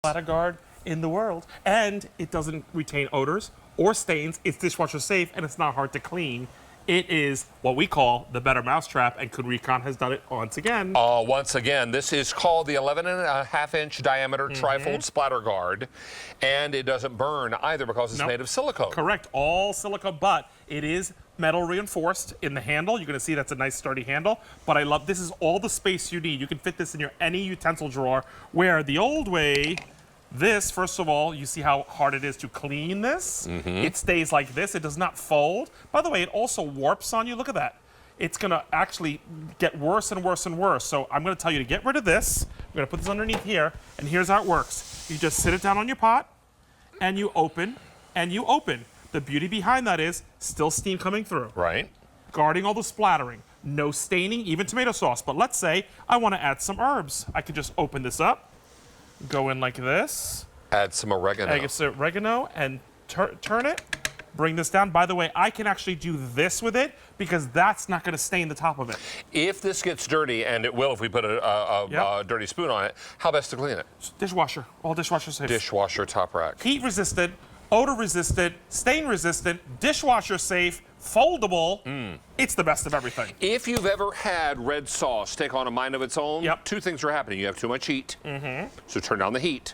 splatter guard in the world, and it doesn't retain odors or stains. It's dishwasher safe, and it's not hard to clean. It is what we call the better mousetrap, and Kuhn Rikon has done it once again. Once again, this is called the 11.5-inch diameter Trifold Splatter guard, and it doesn't burn either because it's made of silicone. Correct, all silicone, but it is metal reinforced in the handle. You're gonna see that's a nice sturdy handle, but I love, this is all the space you need. You can fit this in your any utensil drawer, where the old way, this, first of all, you see how hard it is to clean this. It stays like this, it does not fold. By the way, it also warps on you, look at that. It's gonna actually get worse and worse and worse. So I'm gonna tell you to get rid of this. We're gonna put this underneath here, and here's how it works. You just sit it down on your pot, and you open, and you open. The beauty behind that is still steam coming through. Right. Guarding all the splattering. No staining, even tomato sauce. But let's say I wanna add some herbs. I could just open this up, go in like this. Add some oregano. Add some oregano and turn it. Bring this down. By the way, I can actually do this with it because that's not going to stain the top of it. If this gets dirty, and it will if we put a dirty spoon on it, how best to clean it? Dishwasher. All dishwasher safe. Dishwasher top rack. Heat resistant, odor resistant, stain resistant, dishwasher safe, foldable. It's the best of everything. If you've ever had red sauce take on a mind of its own, two things are happening. You have too much heat, so turn down the heat,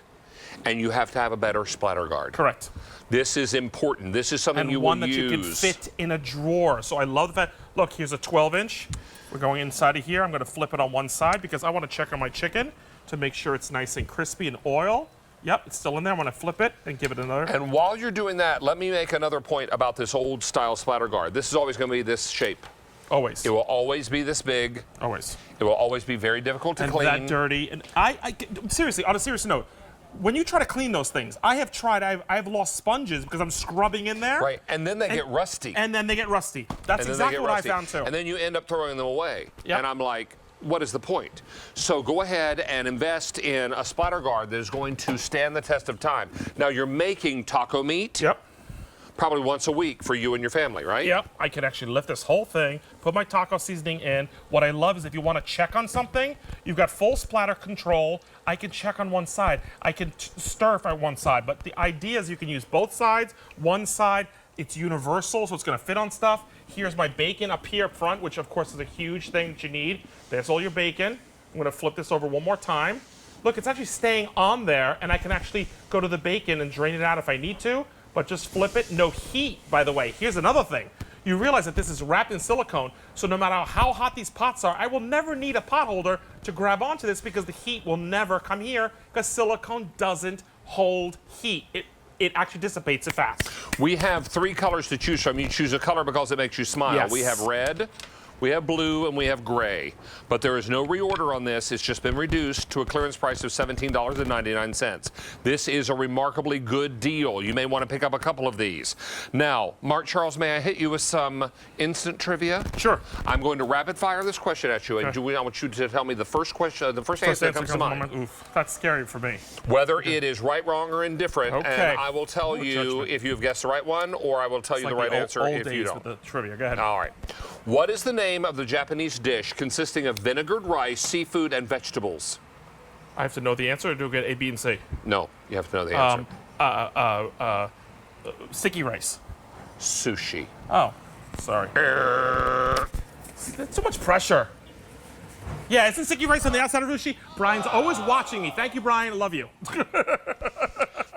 and you have to have a better splatter guard. Correct. This is important. This is something you will use. And one that you can fit in a drawer. So I love the fact, look, here's a 12-inch. We're going inside of here. I'm going to flip it on one side because I want to check on my chicken to make sure it's nice and crispy and oil. Yep, it's still in there. I'm going to flip it and give it another. And while you're doing that, let me make another point about this old style splatter guard. This is always going to be this shape. Always. It will always be this big. Always. It will always be very difficult to clean. And that dirty. And seriously, on a serious note, when you try to clean those things, I have tried, I've lost sponges because I'm scrubbing in there. Right, and then they get rusty. And then they get rusty. That's exactly what I found too. And then you end up throwing them away. Yep. And I'm like, what is the point? So go ahead and invest in a splatter guard that is going to stand the test of time. Now you're making taco meat. Yep. Probably once a week for you and your family, right? Yep, I can actually lift this whole thing, put my taco seasoning in. What I love is if you want to check on something, you've got full splatter control. I can check on one side. I can stir fry one side, but the idea is you can use both sides. One side, it's universal, so it's going to fit on stuff. Here's my bacon up here up front, which of course is a huge thing that you need. There's all your bacon. I'm going to flip this over one more time. Look, it's actually staying on there, and I can actually go to the bacon and drain it out if I need to. But just flip it, no heat, by the way. Here's another thing. You realize that this is wrapped in silicone, so no matter how hot these pots are, I will never need a pot holder to grab onto this because the heat will never come here because silicone doesn't hold heat. It actually dissipates it fast. We have 3 colors to choose from. You choose a color because it makes you smile. Yes. We have red, we have blue, and we have gray. But there is no reorder on this. It's just been reduced to a clearance price of $17.99. This is a remarkably good deal. You may want to pick up a couple of these. Now, Mark Charles, may I hit you with some instant trivia? Sure. I'm going to rapid fire this question at you, and I want you to tell me the first question, the first answer that comes to mind. Oof, that's scary for me. Whether it is right, wrong, or indifferent, okay. And I will tell you if you've guessed the right one, or I will tell you the right answer if you don't. With the trivia. Go ahead. All right. What is the name of the Japanese dish consisting of vinegared rice, seafood, and vegetables? I have to know the answer, or do I get A, B, and C? No, you have to know the answer. Sticky rice. Sushi. Oh, sorry. That's too much pressure. Yeah, isn't sticky rice on the outside of sushi? Brian's always watching me. Thank you, Brian. I love you.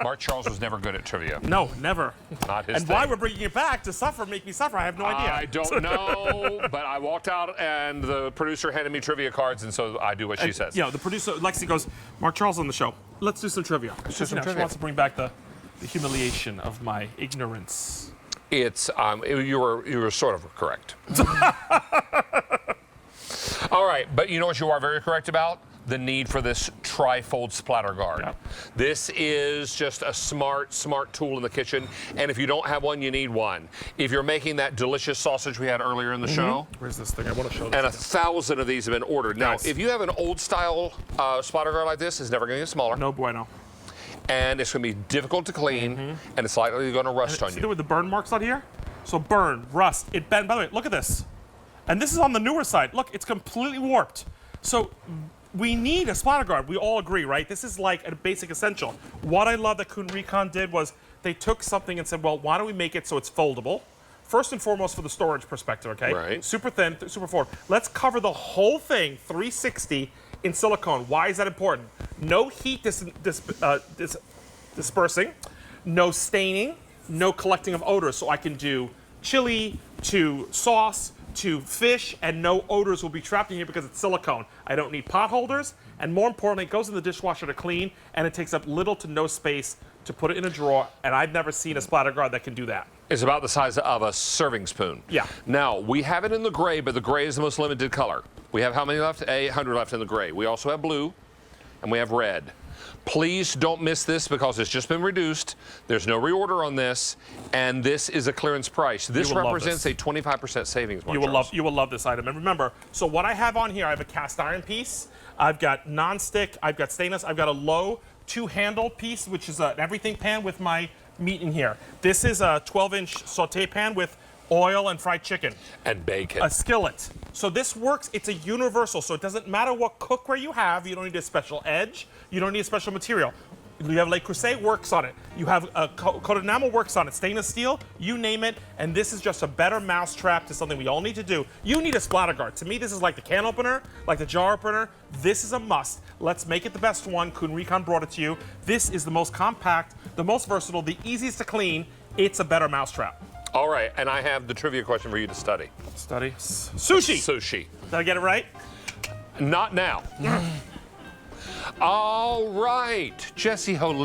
Mark Charles was never good at trivia. No, never. Not his and thing. why we're bringing it back to suffer, make me suffer, I have no idea. I don't know, but I walked out and the producer handed me trivia cards, and so I do what she says. You know, the producer, Lexi goes, Mark Charles on the show. Let's do some trivia. Let's do some trivia. She wants to bring back the humiliation of my ignorance. It's, you were sort of correct. All right, but you know what you are very correct about? The need for this Trifold Splatter guard. Yep. This is just a smart tool in the kitchen, and if you don't have one, you need one. If you're making that delicious sausage we had earlier in the show. Where's this thing? I want to show this. And 1,000 of these have been ordered. Now, if you have an old style splatter guard like this, it's never going to get smaller. No bueno. And it's going to be difficult to clean, and it's likely going to rust on you. See with the burn marks on here? So burn, rust, it bend. By the way, look at this. And this is on the newer side. Look, it's completely warped. So we need a splatter guard. We all agree, right? This is like a basic essential. What I love that Kuhn Rikon did was they took something and said, well, why don't we make it so it's foldable? First and foremost for the storage perspective, okay? Right. Super thin, super forward. Let's cover the whole thing, 360, in silicone. Why is that important? No heat dispersing, no staining, no collecting of odors. So I can do chili to sauce to fish, and no odors will be trapped in here because it's silicone. I don't need pot holders, and more importantly, it goes in the dishwasher to clean, and it takes up little to no space to put it in a drawer, and I've never seen a splatter guard that can do that. It's about the size of a serving spoon. Yeah. Now, we have it in the gray, but the gray is the most limited color. We have how many left? 100 left in the gray. We also have blue, and we have red. Please don't miss this because it's just been reduced. There's no reorder on this, and this is a clearance price. This represents a 25% savings. You will love this item. And remember, so what I have on here, I have a cast iron piece, I've got non-stick, I've got stainless, I've got a low two-handle piece, which is an everything pan with my meat in here. This is a 12-inch saute pan with oil and fried chicken. And bacon. A skillet. So this works, it's a universal, so it doesn't matter what cookware you have, you don't need a special edge, you don't need a special material. You have Le Creuset works on it. You have coated enamel works on it, stainless steel, you name it, and this is just a better mousetrap to something we all need to do. You need a splatter guard. To me, this is like the can opener, like the jar opener. This is a must. Let's make it the best one. Kuhn Rikon brought it to you. This is the most compact, the most versatile, the easiest to clean. It's a better mousetrap. All right, and I have the trivia question for you to study. Study. Sushi. Sushi. Did I get it right? Not now. All right, Jesse Holy.